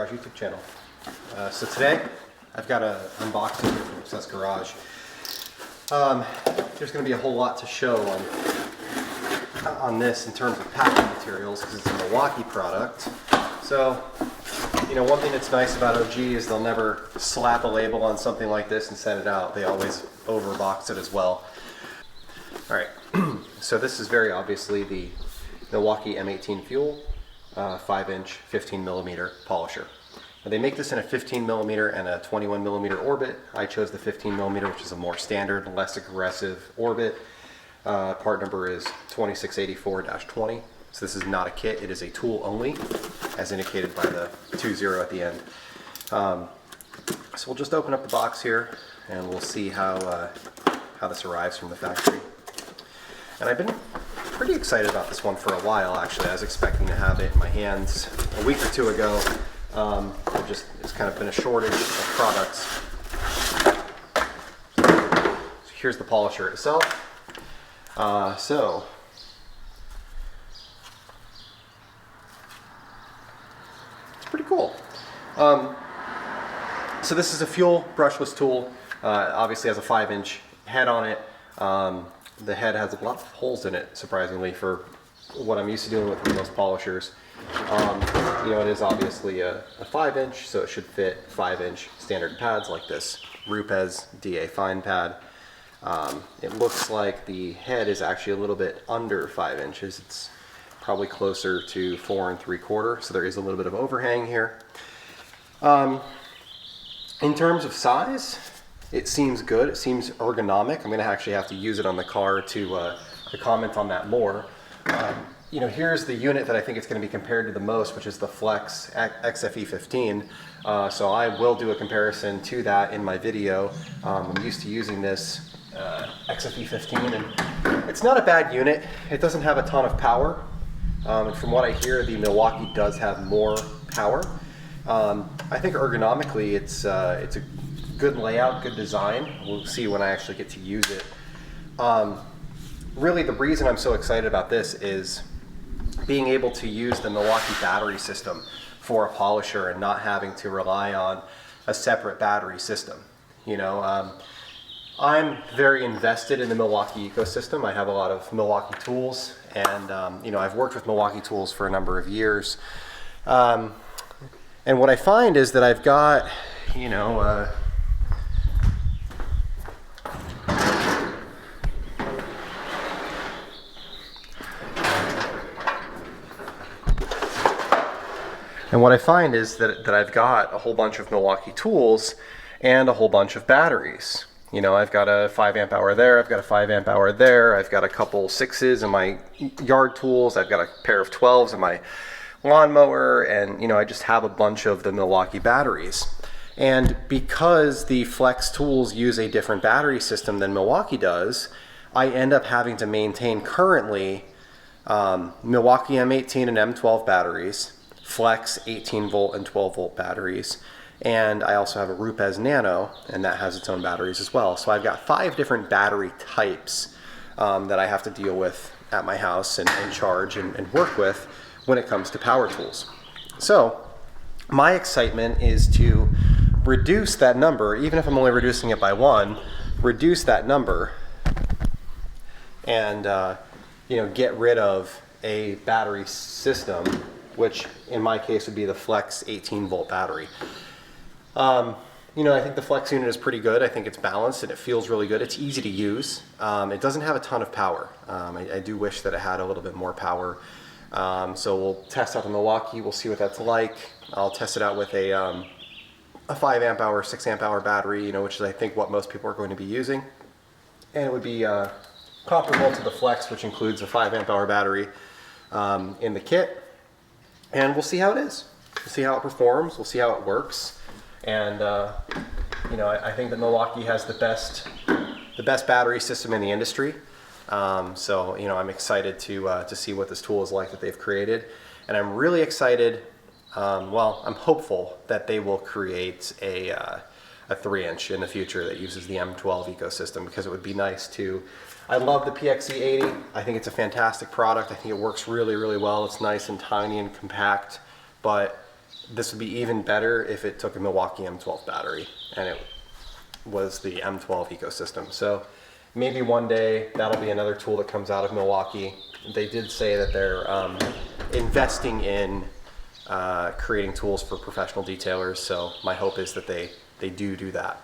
Garage YouTube channel. So today I've got an unboxing from Obsessed Garage. There's going to be a whole lot to show on this in terms of packing materials because it's a Milwaukee product. So, you know, one thing that's nice about OG is they'll never slap a label on something like this and send it out. They always overbox it as well. Alright, so this is very obviously the Milwaukee M18 Fuel 5-inch 15 millimeter polisher. Now they make this in a 15 millimeter and a 21 millimeter orbit. I chose the 15 millimeter, which is a more standard, less aggressive orbit. Part number is 2684-20. So this is not a kit, it is a tool only, as indicated by the 20 at the end. So we'll just open up the box here and we'll see how this arrives from the factory. And I've been pretty excited about this one for a while, actually. I was expecting to have it in my hands a week or two ago. It's kind of been a shortage of products. So here's the polisher itself. So it's pretty cool. So this is a Fuel brushless tool. Obviously has a 5-inch head on it. The head has a lot of holes in it, surprisingly, for what I'm used to dealing with most polishers. You know, it is obviously a 5-inch, so it should fit 5-inch standard pads like this Rupes DA fine pad. It looks like the head is actually a little bit under 5 inches. It's probably closer to 4 3/4, so there is a little bit of overhang here. In terms of size, it seems good. It seems ergonomic. I'm going to actually have to use it on the car to comment on that more. You know, here's the unit that I think it's going to be compared to the most, which is the Flex XFE15. So I will do a comparison to that in my video. I'm used to using this XFE15, and it's not a bad unit. It doesn't have a ton of power. And from what I hear, the Milwaukee does have more power. I think ergonomically, it's a good layout, good design. We'll see when I actually get to use it. Really, the reason I'm so excited about this is being able to use the Milwaukee battery system for a polisher and not having to rely on a separate battery system. You know, I'm very invested in the Milwaukee ecosystem. I have a lot of Milwaukee tools, and you know, I've worked with Milwaukee tools for a number of years. And what I find is that I've got, you know, and what I find is that I've got a whole bunch of Milwaukee tools and a whole bunch of batteries. You know, I've got a 5 amp hour there, I've got a 5 amp hour there, I've got a couple 6s in my yard tools, I've got a pair of 12s in my lawnmower, and you know, I just have a bunch of the Milwaukee batteries. And because the Flex tools use a different battery system than Milwaukee does, I end up having to maintain currently Milwaukee M18 and M12 batteries, Flex 18 volt and 12 volt batteries, and I also have a Rupes Nano, and that has its own batteries as well. So I've got 5 different battery types that I have to deal with at my house and charge and work with when it comes to power tools. So my excitement is to reduce that number, even if I'm only reducing it by 1, reduce that number and you know, get rid of a battery system, which in my case would be the Flex 18 volt battery. You know, I think the Flex unit is pretty good. I think it's balanced and it feels really good. It's easy to use. It doesn't have a ton of power. I do wish that it had a little bit more power. So we'll test out the Milwaukee. We'll see what that's like. I'll test it out with a 5 amp hour, 6 amp hour battery, you know, which is I think what most people are going to be using. And it would be comparable to the Flex, which includes a 5 amp hour battery in the kit. And we'll see how it is. We'll see how it performs. We'll see how it works. And you know, I think that Milwaukee has the best battery system in the industry. So you know, I'm excited to see what this tool is like that they've created, and I'm really excited. Well, I'm hopeful that they will create a 3-inch in the future that uses the M12 ecosystem, because it would be nice to. I love the PXE80. I think it's a fantastic product. I think it works really, really well. It's nice and tiny and compact, but this would be even better if it took a Milwaukee M12 battery and it was the M12 ecosystem. So maybe one day that'll be another tool that comes out of Milwaukee. They did say that they're investing in creating tools for professional detailers, so my hope is that they do that.